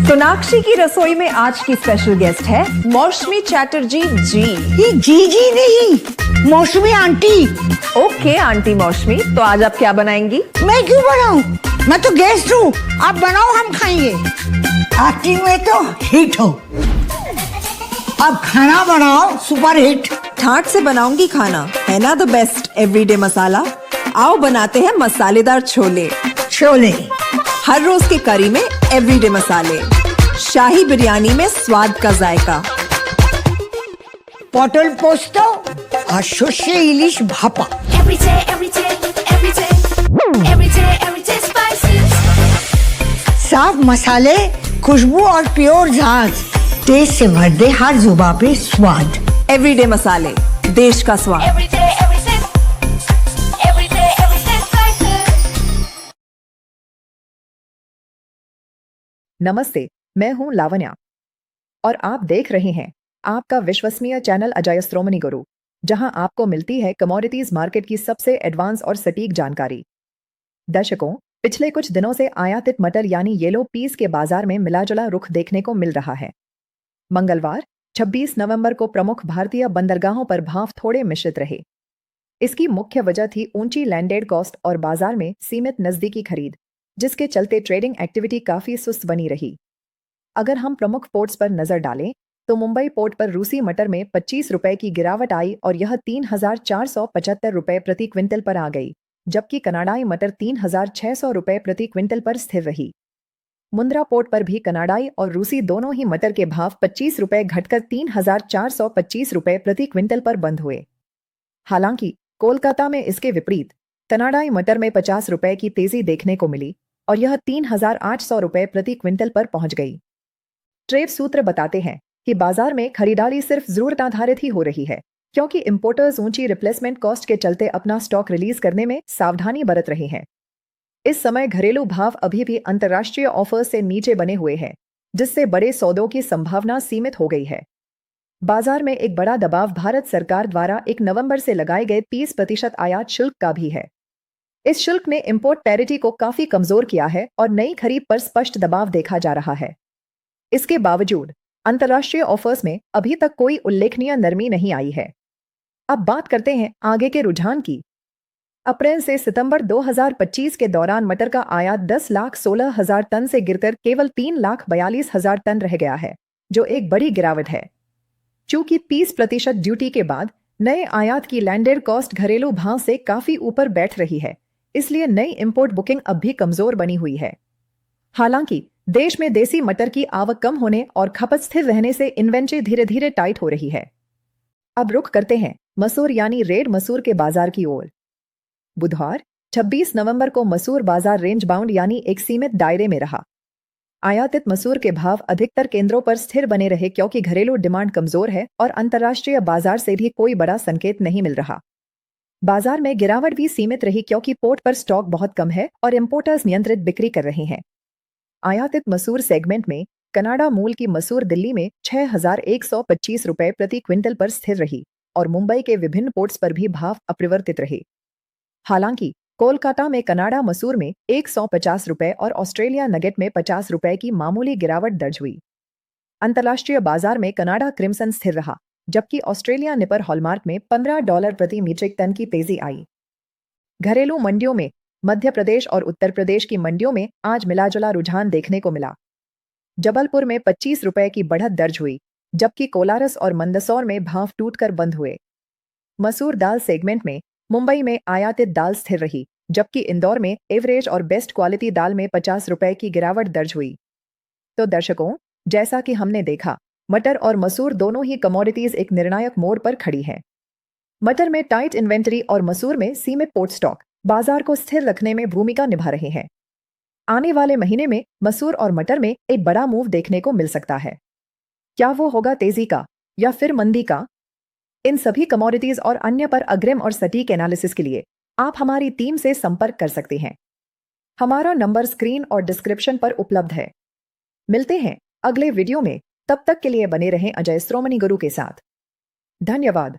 सोनाक्षी की रसोई में आज की स्पेशल गेस्ट है मौसमी चैटर्जी जी। ये जी नहीं, मौसमी आंटी। ओके आंटी मौसमी, तो आज आप क्या बनाएंगी? मैं क्यों बनाऊं? मैं तो गेस्ट हूँ, आप बनाओ, हम खाएंगे। एक्टिंग में तो हिट हो, अब खाना बनाओ सुपर हिट। ठाट से बनाऊंगी खाना, है ना द बेस्ट एवरीडे मसाला। आओ बनाते हैं मसालेदार छोले। छोले हर रोज के करी में एवरीडे मसाले, शाही बिरयानी में स्वाद का जायका। পটল পোস্ত আর সর্ষে ইলিশ ভাপা। साफ मसाले, खुशबू और प्योर झाग, टेस्ट से भर दे हर जुबान पे स्वाद। एवरीडे मसाले, देश का स्वाद। नमस्ते, मैं हूं लावण्या और आप देख रहे हैं आपका विश्वसनीय चैनल अजयस्त्रोमणि गुरु, जहां आपको मिलती है कमोडिटीज मार्केट की सबसे एडवांस और सटीक जानकारी। दर्शकों, पिछले कुछ दिनों से आयातित मटर यानी येलो पीस के बाजार में मिलाजुला रुख देखने को मिल रहा है। मंगलवार 26 नवंबर को प्रमुख भारतीय बंदरगाहों पर भाव थोड़े मिश्रित रहे। इसकी मुख्य वजह थी ऊंची लैंडेड कॉस्ट और बाजार में सीमित नजदीकी खरीद, जिसके चलते ट्रेडिंग एक्टिविटी काफी सुस्त बनी रही। अगर हम प्रमुख पोर्ट्स पर नजर डालें तो मुंबई पोर्ट पर रूसी मटर में 25 रुपए की गिरावट आई और यह 3,475 रुपए प्रति क्विंटल पर आ गई, जबकि कनाडाई मटर 3,600 रुपए प्रति क्विंटल पर स्थिर रही। मुंद्रा पोर्ट पर भी कनाडाई और रूसी दोनों ही मटर के भाव 25 रुपए घटकर 3,425 रुपए प्रति क्विंटल पर बंद हुए। हालांकि कोलकाता में इसके विपरीत कनाडाई मटर में 50 रुपए की तेजी देखने को मिली और यह 3,800 रुपए प्रति क्विंटल पर पहुंच गई। ट्रेड सूत्र बताते हैं कि बाजार में खरीदारी सिर्फ जरूरत आधारित ही हो रही है, क्योंकि इंपोर्टर्स ऊंची रिप्लेसमेंट कॉस्ट के चलते अपना स्टॉक रिलीज करने में सावधानी बरत रहे हैं। इस समय घरेलू भाव अभी भी अंतर्राष्ट्रीय ऑफर्स से नीचे बने हुए हैं, जिससे बड़े सौदों की संभावना सीमित हो गई है। बाजार में एक बड़ा दबाव भारत सरकार द्वारा 1 नवंबर से लगाए गए 30% आयात शुल्क का भी है। इस शुल्क ने इंपोर्ट पैरिटी को काफी कमजोर किया है और नई खरीद पर स्पष्ट दबाव देखा जा रहा है। इसके बावजूद अंतर्राष्ट्रीय ऑफर्स में अभी तक कोई उल्लेखनीय नरमी नहीं आई है। अब बात करते हैं आगे के रुझान की। अप्रैल से सितंबर 2025 के दौरान मटर का आयात 10,16,000 टन से गिरकर केवल 3,42,000 टन रह गया है, जो एक बड़ी गिरावट है। चूंकि 30% ड्यूटी के बाद नए आयात की लैंडेड कॉस्ट घरेलू भाव से काफी ऊपर बैठ रही है, इसलिए नई इंपोर्ट बुकिंग अब भी कमजोर बनी हुई है। हालांकि देश में देसी मटर की आवक कम होने और खपत स्थिर रहने से इन्वेंट्री धीरे धीरे टाइट हो रही है। अब रुख करते हैं मसूर यानी रेड मसूर के बाजार की ओर। बुधवार 26 नवंबर को मसूर बाजार रेंज बाउंड यानी एक सीमित दायरे में रहा। आयातित मसूर के भाव अधिकतर केंद्रों पर स्थिर बने रहे, क्योंकि घरेलू डिमांड कमजोर है और अंतर्राष्ट्रीय बाजार से भी कोई बड़ा संकेत नहीं मिल रहा। बाजार में गिरावट भी सीमित रही, क्योंकि पोर्ट पर स्टॉक बहुत कम है और इंपोर्टर्स नियंत्रित बिक्री कर रहे हैं। आयातित मसूर सेगमेंट में कनाडा मूल की मसूर दिल्ली में 6,125 रुपए प्रति क्विंटल पर स्थिर रही और मुंबई के विभिन्न पोर्ट्स पर भी भाव अपरिवर्तित रहे। हालांकि कोलकाता में कनाडा मसूर में 150 रुपए और ऑस्ट्रेलिया नगेट में 50 रुपए की मामूली गिरावट दर्ज हुई। अंतर्राष्ट्रीय बाजार में कनाडा क्रिम्सन स्थिर रहा, जबकि ऑस्ट्रेलिया निपर हॉलमार्क में $15 प्रति मीट्रिक टन की तेजी आई। घरेलू मंडियों में मध्य प्रदेश और उत्तर प्रदेश की मंडियों में आज मिलाजुला रुझान देखने को मिला। जबलपुर में 25 रुपए की बढ़त दर्ज हुई, जबकि कोलारस और मंदसौर में भाव टूटकर बंद हुए। मसूर दाल सेगमेंट में मुंबई में आयातित दाल स्थिर रही, जबकि इंदौर में एवरेज और बेस्ट क्वालिटी दाल में 50 रुपए की गिरावट दर्ज हुई। तो दर्शकों, जैसा कि हमने देखा, मटर और मसूर दोनों ही कमोडिटीज एक निर्णायक मोड़ पर खड़ी हैं। मटर में टाइट इन्वेंटरी और मसूर में सीमित पोर्ट स्टॉक बाजार को स्थिर रखने में भूमिका निभा रहे हैं। आने वाले महीने में मसूर और मटर में एक बड़ा मूव देखने को मिल सकता है। क्या वो होगा तेजी का या फिर मंदी का? इन सभी कमोडिटीज और अन्य पर अग्रिम और सटीक एनालिसिस के लिए आप हमारी टीम से संपर्क कर सकते हैं। हमारा नंबर स्क्रीन और डिस्क्रिप्शन पर उपलब्ध है। मिलते हैं अगले वीडियो में, तब तक के लिए बने रहें अजयस्त्रोमणि गुरु के साथ। धन्यवाद।